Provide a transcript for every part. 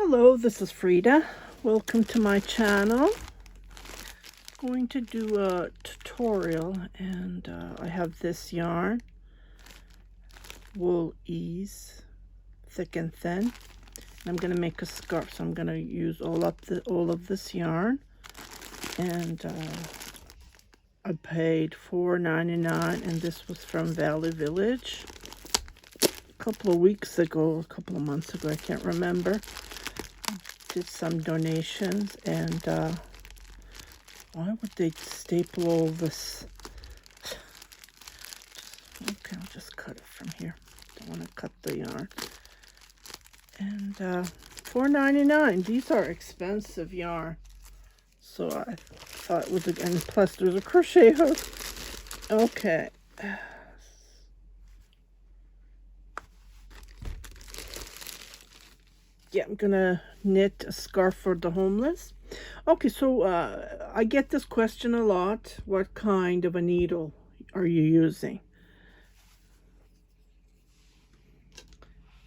Hello, this is Frida. Welcome to my channel. I'm going to do a tutorial, and I have this yarn, Wool Ease, thick and thin. And I'm going to make a scarf, so I'm going to use all of this yarn. And I paid $4.99, and this was from Valley Village a couple of weeks ago, a couple of months ago, I can't remember. Did some donations, and why would they staple all this? Okay, I'll just cut it from here. Don't want to cut the yarn. And $4.99. These are expensive yarn, so I thought it was, and plus there's a crochet hook. Okay. Yeah, I'm gonna knit a scarf for the homeless. Okay, so I get this question a lot. What kind of a needle are you using?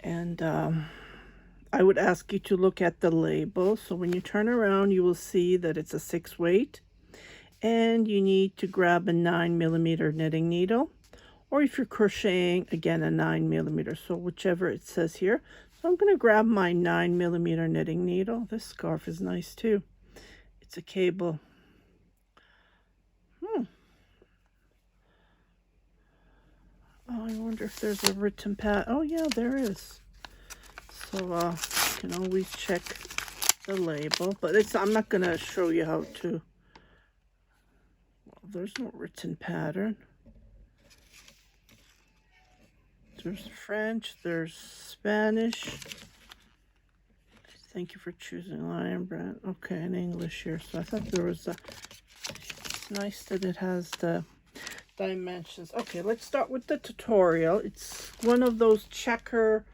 And I would ask you to look at the label. So when you turn around, you will see that it's a 6 weight, and you need to grab a 9mm knitting needle, or if you're crocheting, again, a 9mm. So whichever it says here. So I'm going to grab my 9mm knitting needle. This scarf is nice too. It's a cable. Oh, I wonder if there's a written pad. Oh yeah, there is. So you can always check the label, but I'm not going to show you how to. Well, there's no written pattern. There's French, there's Spanish. Thank you for choosing Lion Brand. Okay, in English here. So I thought there was a. It's nice that it has the dimensions. Okay, let's start with the tutorial. It's one of those checker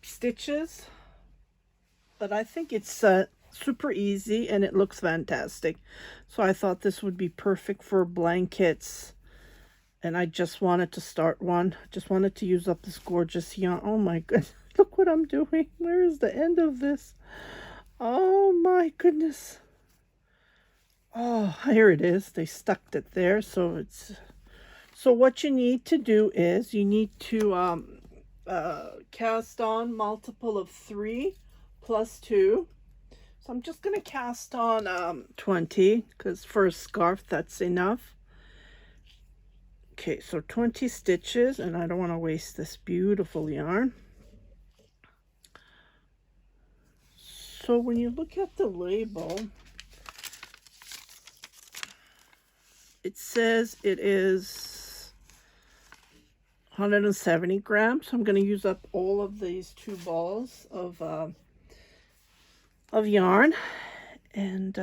stitches, but I think it's super easy and it looks fantastic. So I thought this would be perfect for blankets. And I just wanted to start one. Just wanted to use up this gorgeous yarn. Oh my goodness. Look what I'm doing. Where is the end of this? Oh my goodness. Oh, here it is. They stuck it there. So what you need to do is you need to cast on multiple of 3 plus 2. So I'm just going to cast on 20, because for a scarf that's enough. Okay, so 20 stitches, and I don't want to waste this beautiful yarn. So when you look at the label, it says it is 170 grams. So I'm going to use up all of these 2 balls of yarn. And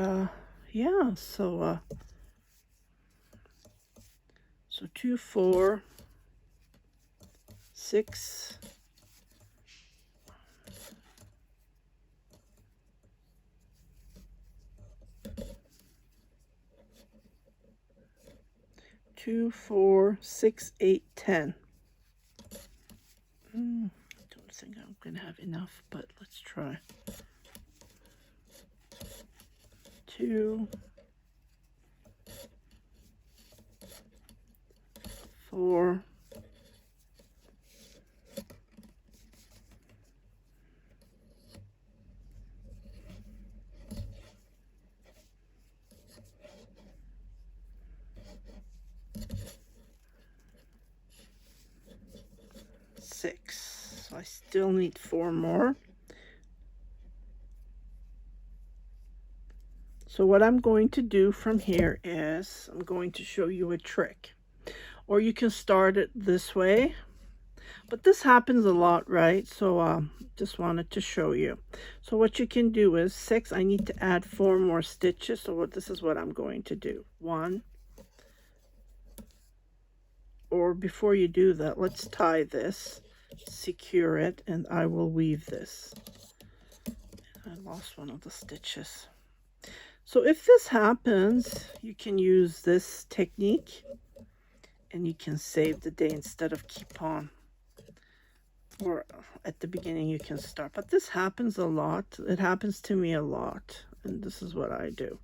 yeah, so 2, 4, 6, 2, 4, 6, 8, 10. I don't think I'm gonna have enough, but let's try. 2, 4, 6. So I still need 4 more. So what I'm going to do from here is I'm going to show you a trick. Or you can start it this way, but this happens a lot, right? So just wanted to show you. So what you can do is 6, I need to add 4 more stitches. So this is what I'm going to do. 1, or before you do that, let's tie this, secure it, and I will weave this. I lost one of the stitches. So if this happens, you can use this technique and you can save the day instead of keep on or at the beginning you can start, but this happens a lot. It happens to me a lot, and this is what I do.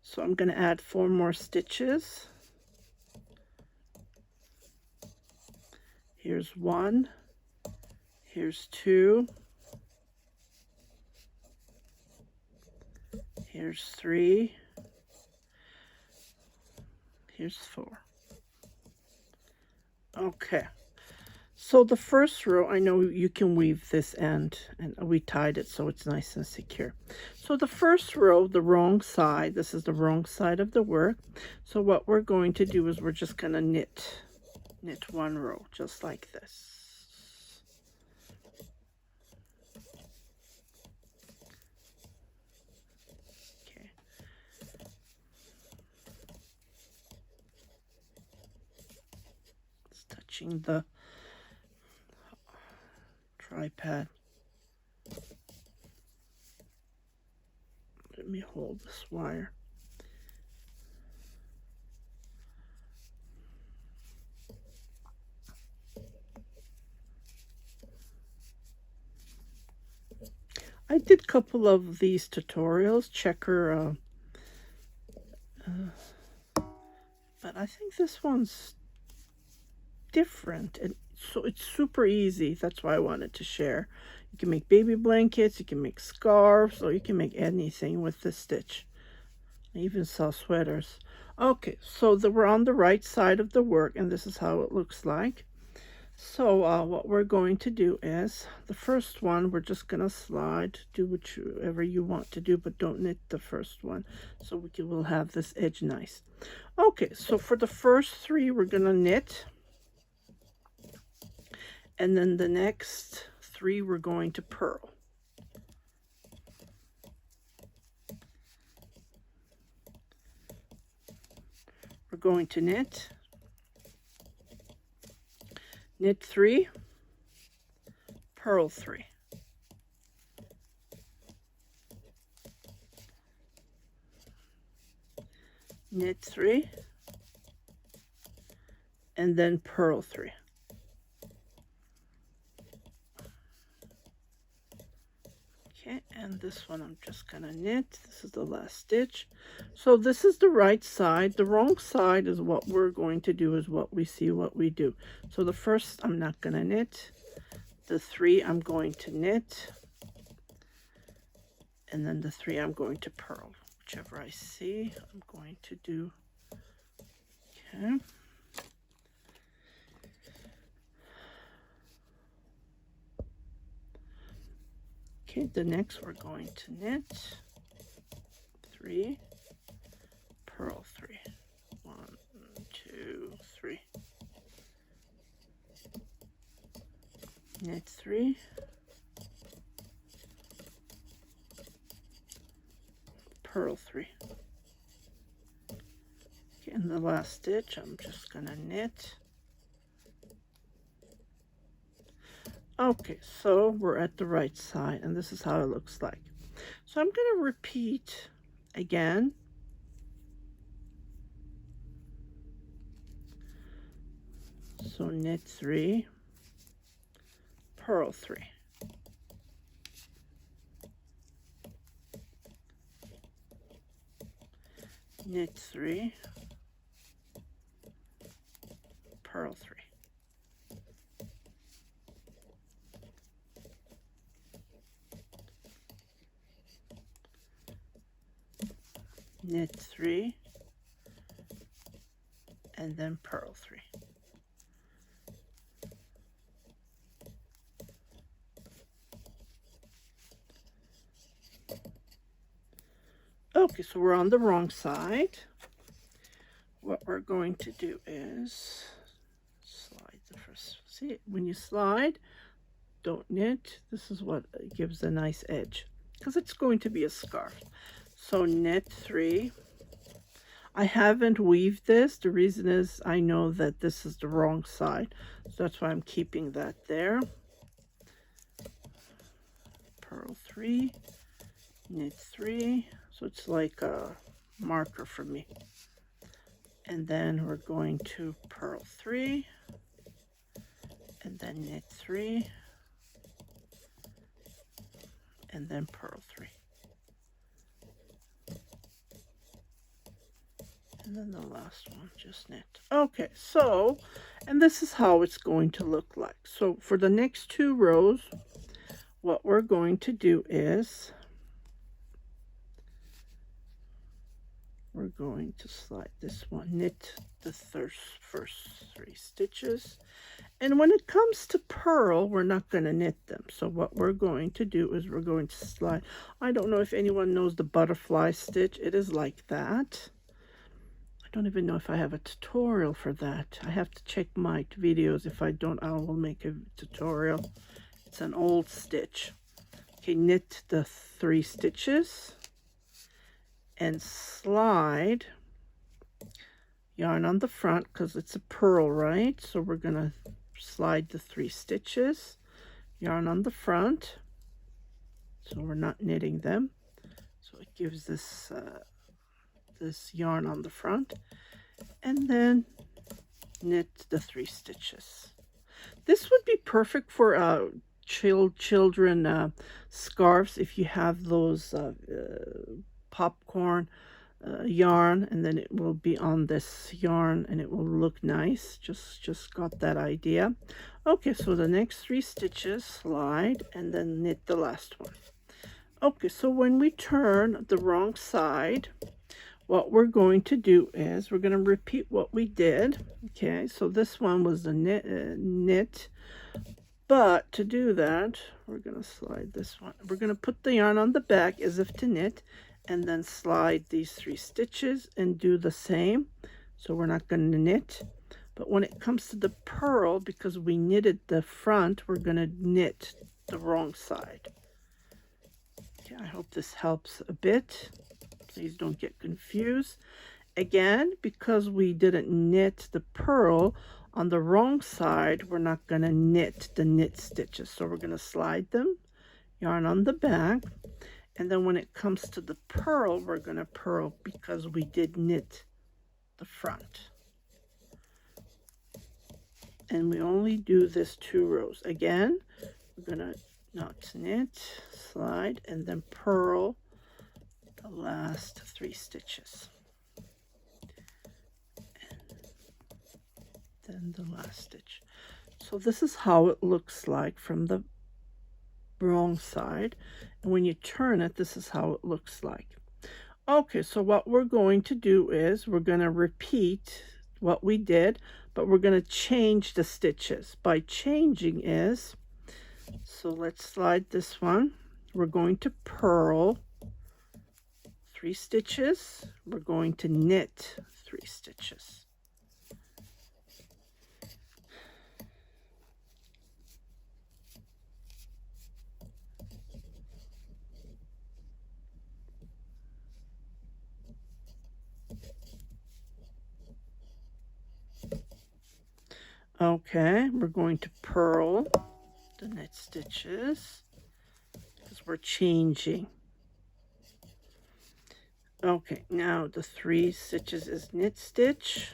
So I'm going to add 4 more stitches. Here's 1, here's 2, here's 3, here's 4. Okay, so the first row, I know you can weave this end, and we tied it so it's nice and secure. So the first row, the wrong side, this is the wrong side of the work. So what we're going to do is we're just going to knit 1 row, just like this. Okay. It's touching the tripod. Let me hold this wire. I did a couple of these tutorials, checker, but I think this one's different, and so it's super easy. That's why I wanted to share. You can make baby blankets, you can make scarves, or you can make anything with this stitch. I even saw sweaters. Okay, so we're on the right side of the work, and this is how it looks like. So what we're going to do is, the first one, we're just going to slide, do whatever you want to do, but don't knit the first one, so we'll have this edge nice. Okay, so for the first 3, we're going to knit, and then the next 3, we're going to purl. We're going to knit 3, purl 3. Knit 3, and then purl 3. Okay, and this one I'm just gonna knit. This is the last stitch. So this is the right side. The wrong side is what we're going to do, is what we see, what we do. So the first I'm not gonna knit. The 3 I'm going to knit. And then the 3 I'm going to purl. Whichever I see, I'm going to do. Okay. Okay, the next we're going to knit 3, purl 3. 1, 2, 3. Knit 3, purl 3. Okay, in the last stitch, I'm just gonna knit. Okay, so we're at the right side, and this is how it looks like. So I'm going to repeat again. So knit 3, purl 3. Knit 3, purl 3. Knit 3, and then purl 3. Okay, so we're on the wrong side. What we're going to do is slide the first. See, when you slide, don't knit. This is what gives a nice edge, because it's going to be a scarf. So knit 3. I haven't weaved this. The reason is I know that this is the wrong side, so that's why I'm keeping that there. Purl 3, knit 3. So it's like a marker for me. And then we're going to purl 3, and then knit 3, and then purl 3. And then the last one, just knit. Okay, so, and this is how it's going to look like. So for the next 2 rows, what we're going to do is we're going to slide this one, knit the first 3 stitches. And when it comes to purl, we're not going to knit them. So what we're going to do is we're going to slide. I don't know if anyone knows the butterfly stitch. It is like that. I don't even know if I have a tutorial for that. I have to check my videos. If I don't, I will make a tutorial. It's an old stitch. Okay, knit the 3 stitches and slide yarn on the front because it's a purl, right? So we're going to slide the 3 stitches, yarn on the front, so we're not knitting them. So it gives this this yarn on the front, and then knit the 3 stitches. This would be perfect for children scarves if you have those popcorn yarn, and then it will be on this yarn and it will look nice. Just got that idea. Okay, so the next 3 stitches, slide, and then knit the last one. Okay, so when we turn the wrong side, what we're going to do is we're going to repeat what we did. Okay, so this one was the knit, but to do that, we're going to slide this one. We're going to put the yarn on the back as if to knit, and then slide these 3 stitches and do the same. So we're not going to knit, but when it comes to the purl, because we knitted the front, we're going to knit the wrong side. Okay, I hope this helps a bit. Please don't get confused. Again, because we didn't knit the purl on the wrong side, we're not going to knit the knit stitches. So we're going to slide them, yarn on the back, and then when it comes to the purl, we're going to purl because we did knit the front. And we only do this 2 rows. Again, we're going to not knit, slide, and then purl the last 3 stitches. And then the last stitch. So this is how it looks like from the wrong side, and when you turn it, this is how it looks like. Okay, so what we're going to do is we're going to repeat what we did, but we're going to change the stitches. By changing is, so let's slide this one. We're going to purl 3 stitches. We're going to knit 3 stitches. Okay, we're going to purl the knit stitches because we're changing. Okay, now the 3 stitches is knit stitch,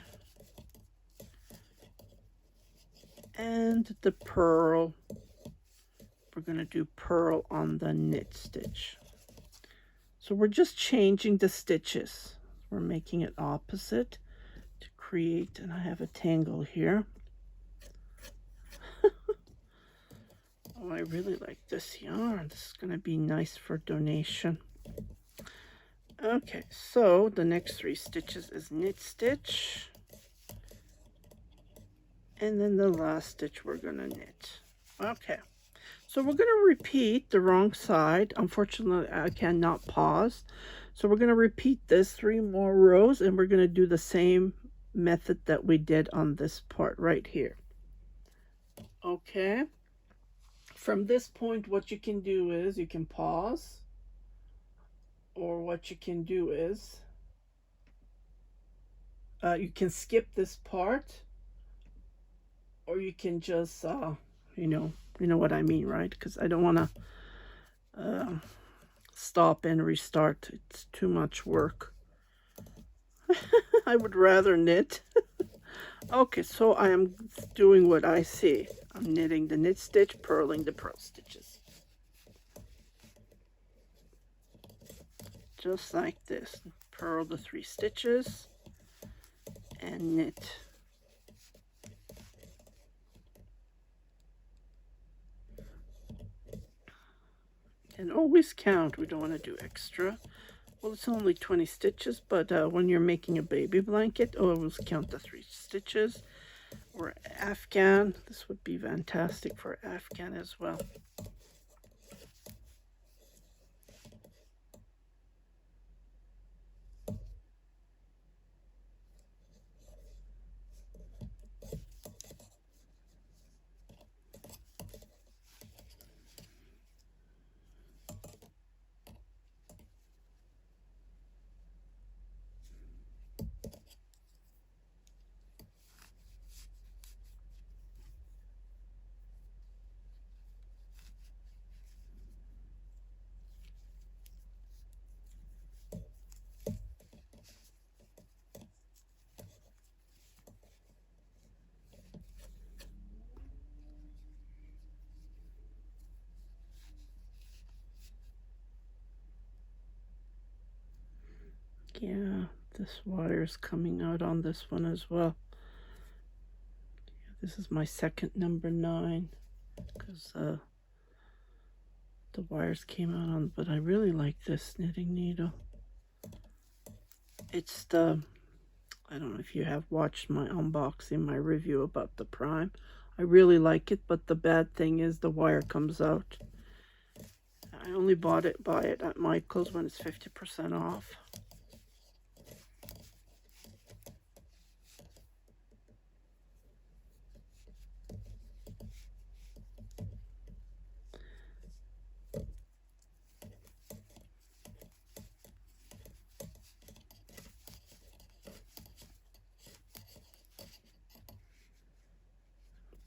and the purl, we're going to do purl on the knit stitch. So we're just changing the stitches. We're making it opposite to create, and I have a tangle here. Oh, I really like this yarn. This is going to be nice for donation. Okay, so the next 3 stitches is knit stitch, and then the last stitch we're going to knit. Okay, so we're going to repeat the wrong side. Unfortunately, I cannot pause. So we're going to repeat this 3 more rows, and we're going to do the same method that we did on this part right here. Okay. From this point, what you can do is you can pause, or what you can do is you can skip this part, or you can just you know what I mean, right? Because I don't want to stop and restart. It's too much work. I would rather knit. Okay, so I am doing what I see. I'm knitting the knit stitch, purling the purl stitches. Just like this. Purl the 3 stitches and knit. And always count. We don't want to do extra. Well, it's only 20 stitches, but when you're making a baby blanket, always count the 3 stitches. Or Afghan. This would be fantastic for Afghan as well. Yeah, this wire is coming out on this one as well. This is my second number 9 because the wires came out on, but I really like this knitting needle. It's the, I don't know if you have watched my unboxing, my review about the Prime. I really like it, but the bad thing is the wire comes out. I only buy it at Michael's when it's 50% off.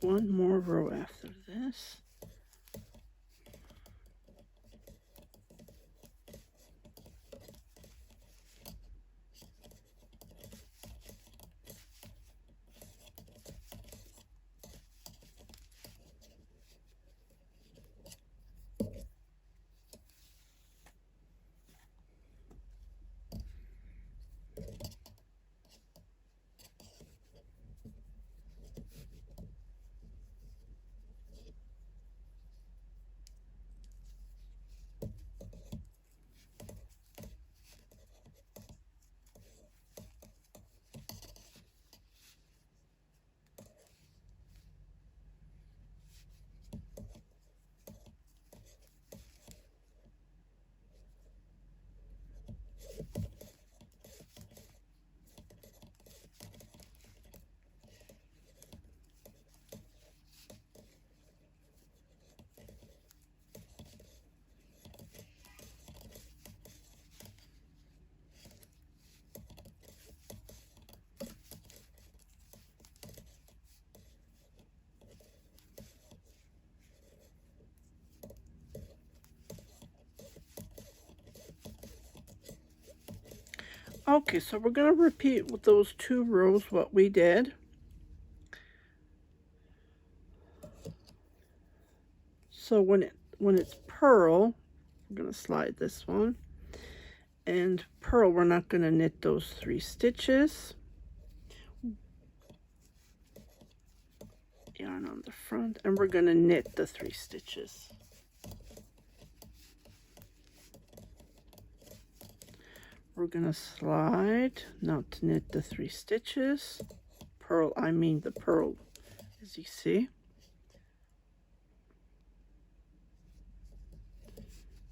One more row after this. Okay, so we're going to repeat with those 2 rows what we did. So when it's purl, we're going to slide this one. And purl, we're not going to knit those 3 stitches. Yarn on the front, and we're going to knit the 3 stitches. We're going to slide, not knit the 3 stitches. Purl, I mean the purl, as you see.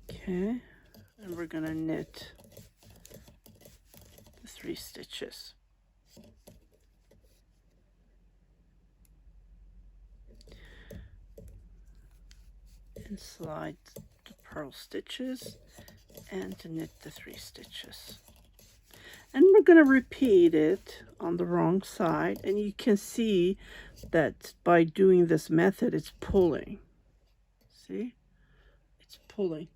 Okay, and we're going to knit the 3 stitches. And slide the purl stitches and to knit the 3 stitches. And we're going to repeat it on the wrong side, and you can see that by doing this method it's pulling. See? It's pulling.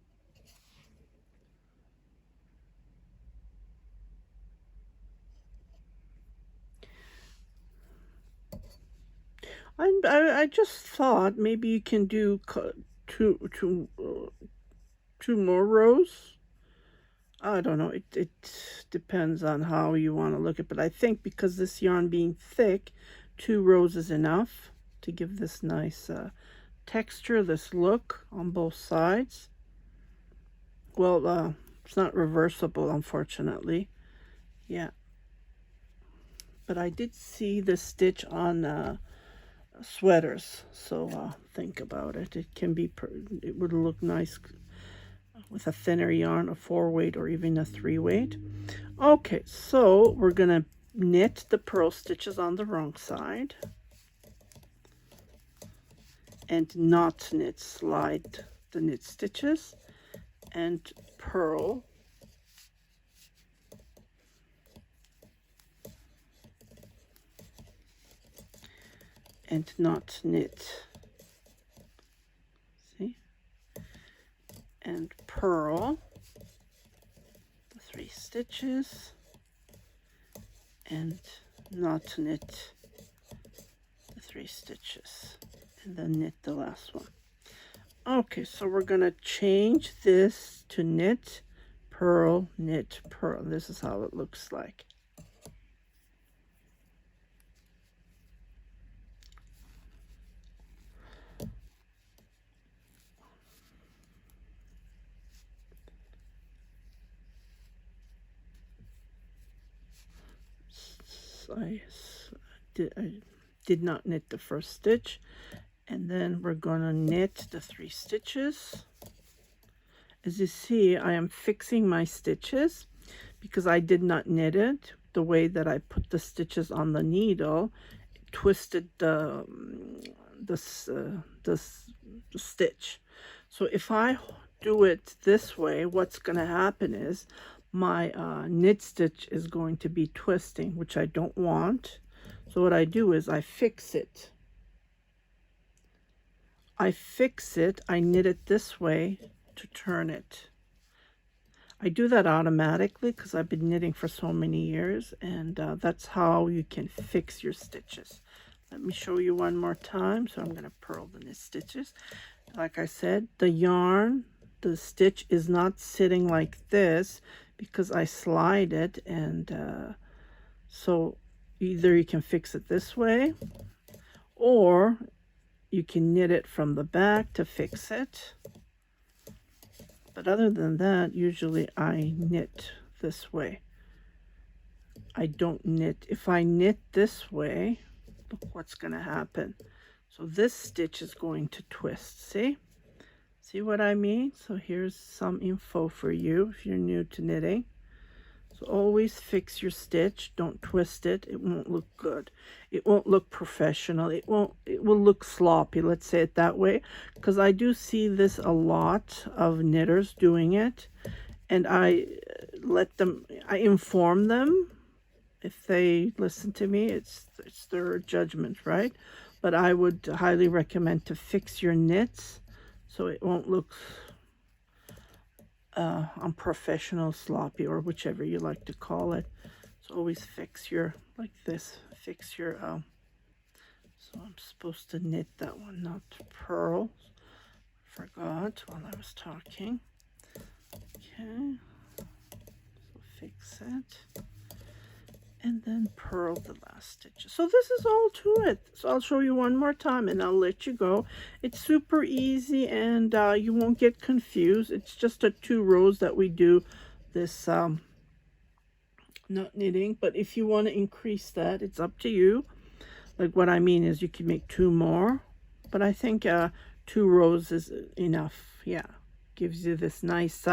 I just thought maybe you can do two more rows. I don't know. It depends on how you want to look at it. But I think because this yarn being thick, 2 rows is enough to give this nice texture, this look on both sides. Well, it's not reversible, unfortunately. Yeah. But I did see this stitch on sweaters, so think about it. It can be, it would look nice with a thinner yarn, a 4-weight or even a 3-weight. Okay, so we're gonna knit the purl stitches on the wrong side and not knit, slide the knit stitches and purl and not knit. See? And purl the 3 stitches and not knit the 3 stitches and then knit the last one. Okay, so we're gonna change this to knit, purl, knit, purl. This is how it looks like. I did not knit the first stitch, and then we're going to knit the 3 stitches. As you see, I am fixing my stitches because I did not knit it. The way that I put the stitches on the needle, it twisted the stitch. So if I do it this way, what's going to happen is my knit stitch is going to be twisting, which I don't want. So what I do is I fix it. I knit it this way to turn it. I do that automatically because I've been knitting for so many years, and that's how you can fix your stitches. Let me show you one more time. So I'm going to purl the knit stitches. Like I said, the yarn, the stitch is not sitting like this because I slide it, and so either you can fix it this way or you can knit it from the back to fix it. But other than that, usually I knit this way. I don't knit. If I knit this way, look what's going to happen. So this stitch is going to twist. See what I mean? So here's some info for you if you're new to knitting. So always fix your stitch. Don't twist it. It won't look good. It won't look professional. It will look sloppy, let's say it that way, because I do see this a lot of knitters doing it, and I inform them. If they listen to me, it's their judgment, right? But I would highly recommend to fix your knits so it won't look unprofessional, sloppy, or whichever you like to call it. So always fix your, like this, fix your, so I'm supposed to knit that one, not purl. Forgot while I was talking. Okay, so fix it. And then purl the last stitch. So this is all to it. So I'll show you one more time and I'll let you go. It's super easy, and you won't get confused. It's just 2 rows that we do this not knitting. But if you want to increase that, it's up to you. Like what I mean is you can make 2 more, but I think 2 rows is enough. Yeah, gives you this nice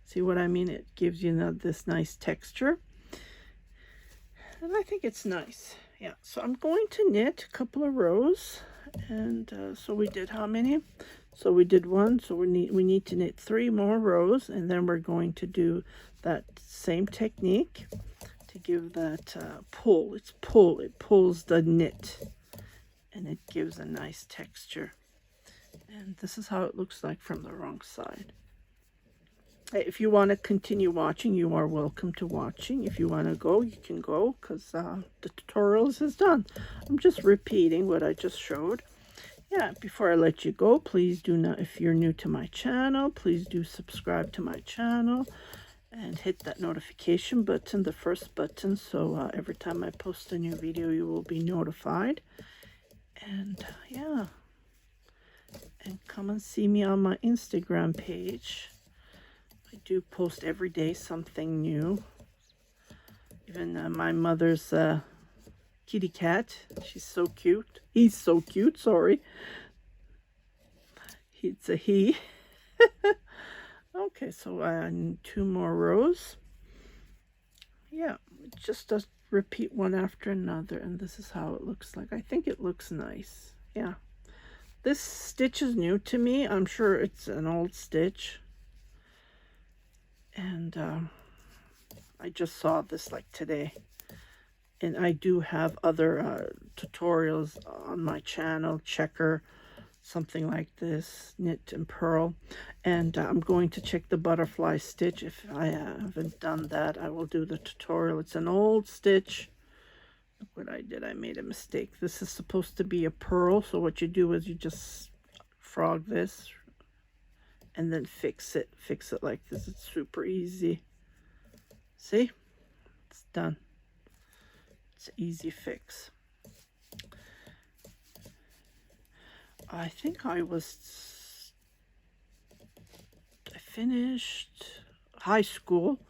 see what I mean? It gives you this nice texture. And I think it's nice. Yeah, so I'm going to knit a couple of rows, and so we did how many? So we did 1, so we need to knit 3 more rows, and then we're going to do that same technique to give that pull. It pulls the knit, and it gives a nice texture. And this is how it looks like from the wrong side. If you want to continue watching, you are welcome to watching. If you want to go, you can go, because the tutorials is done. I'm just repeating what I just showed. Yeah, before I let you go, please do not, if you're new to my channel, please do subscribe to my channel and hit that notification button, the first button, so every time I post a new video, you will be notified. And yeah, and come and see me on my Instagram page. I do post every day something new. Even my mother's kitty cat, she's so cute. He's so cute, sorry. It's a he. Okay, so I need 2 more rows. Yeah, just repeat one after another, and this is how it looks like. I think it looks nice. Yeah. This stitch is new to me. I'm sure it's an old stitch. And I just saw this like today. And I do have other tutorials on my channel, checker, something like this, knit and purl. And I'm going to check the butterfly stitch. If I haven't done that, I will do the tutorial. It's an old stitch. Look what I did. I made a mistake. This is supposed to be a purl, so what you do is you just frog this and then fix it like this. It's super easy. See, it's done. It's an easy fix. I think I finished high school,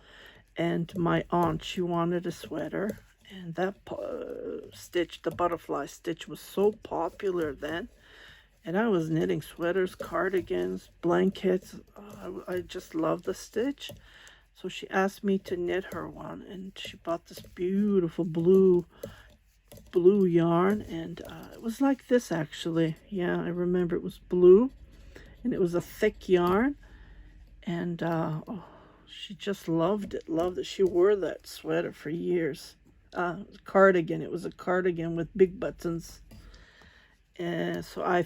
and my aunt, she wanted a sweater, and that stitch, the butterfly stitch, was so popular then. And I was knitting sweaters, cardigans, blankets. I just love the stitch. So she asked me to knit her one, and she bought this beautiful blue yarn, and it was like this actually. Yeah, I remember it was blue, and it was a thick yarn, and oh, she just loved it. She wore that sweater for years. Cardigan. It was a cardigan with big buttons. And so I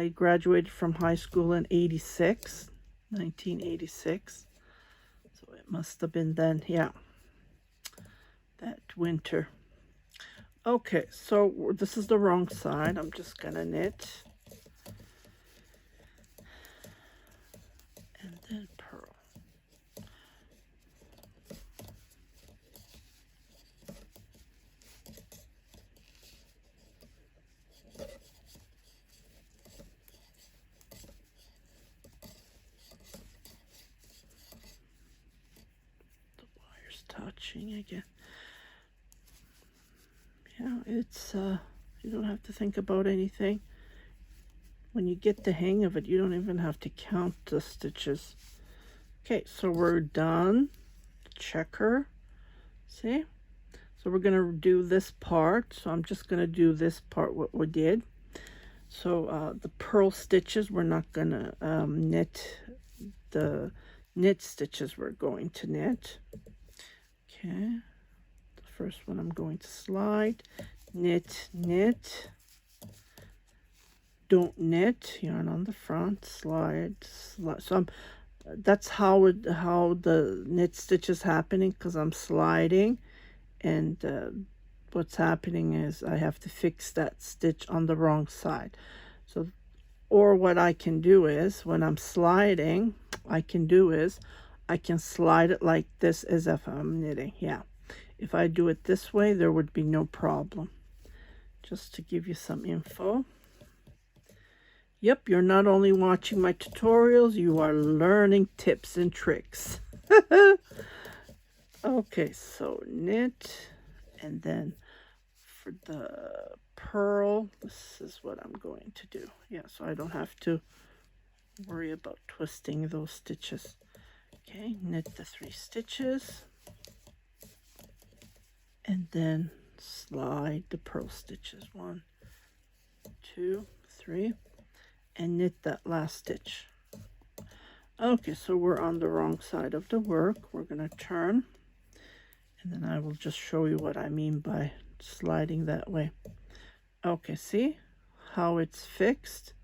graduated from high school in 1986. So it must have been then, yeah, that winter. Okay, so this is the wrong side. I'm just gonna knit and then purl. The wire's touching again. Yeah, it's you don't have to think about anything. When you get the hang of it, you don't even have to count the stitches. Okay, so we're done. Checker. See? So we're going to do this part. So I'm just going to do this part, what we did. So the purl stitches, we're not going to knit. The knit stitches we're going to knit. Okay. First one I'm going to slide, knit, knit, don't knit, yarn on the front, slide. So that's how the knit stitch is happening, because I'm sliding, and what's happening is I have to fix that stitch on the wrong side. So, or what I can do is, when I'm sliding, I can slide it like this as if I'm knitting. Yeah. If I do it this way, there would be no problem. Just to give you some info. Yep, you're not only watching my tutorials, you are learning tips and tricks. Okay, so knit, and then for the purl, this is what I'm going to do. Yeah, so I don't have to worry about twisting those stitches. Okay, knit the 3 stitches. And then slide the purl stitches, 1, 2, 3, and knit that last stitch. Okay, so we're on the wrong side of the work. We're going to turn, and then I will just show you what I mean by sliding that way. Okay, see how it's fixed?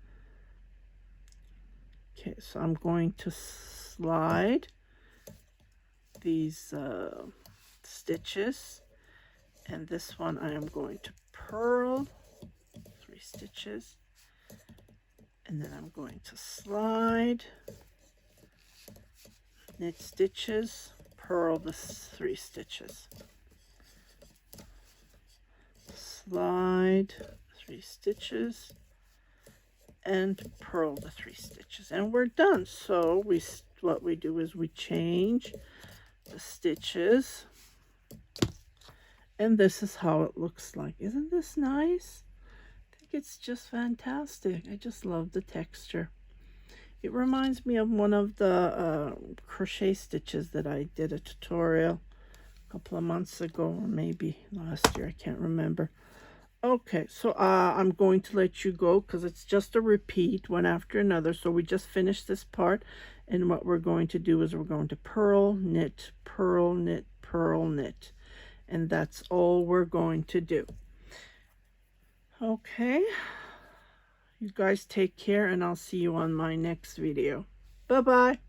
Okay, so I'm going to slide these stitches, and this one I am going to purl 3 stitches, and then I'm going to slide, knit stitches, purl the 3 stitches, slide 3 stitches, and purl the 3 stitches, and we're done. So what we do is we change the stitches, and this is how it looks like. Isn't this nice? I think it's just fantastic. I just love the texture. It reminds me of one of the crochet stitches that I did a tutorial a couple of months ago, or maybe last year, I can't remember. Okay, so I'm going to let you go because it's just a repeat one after another. So we just finished this part, and what we're going to do is we're going to purl, knit, purl, knit, purl, knit, and that's all we're going to do. Okay, you guys take care, and I'll see you on my next video. Bye-bye.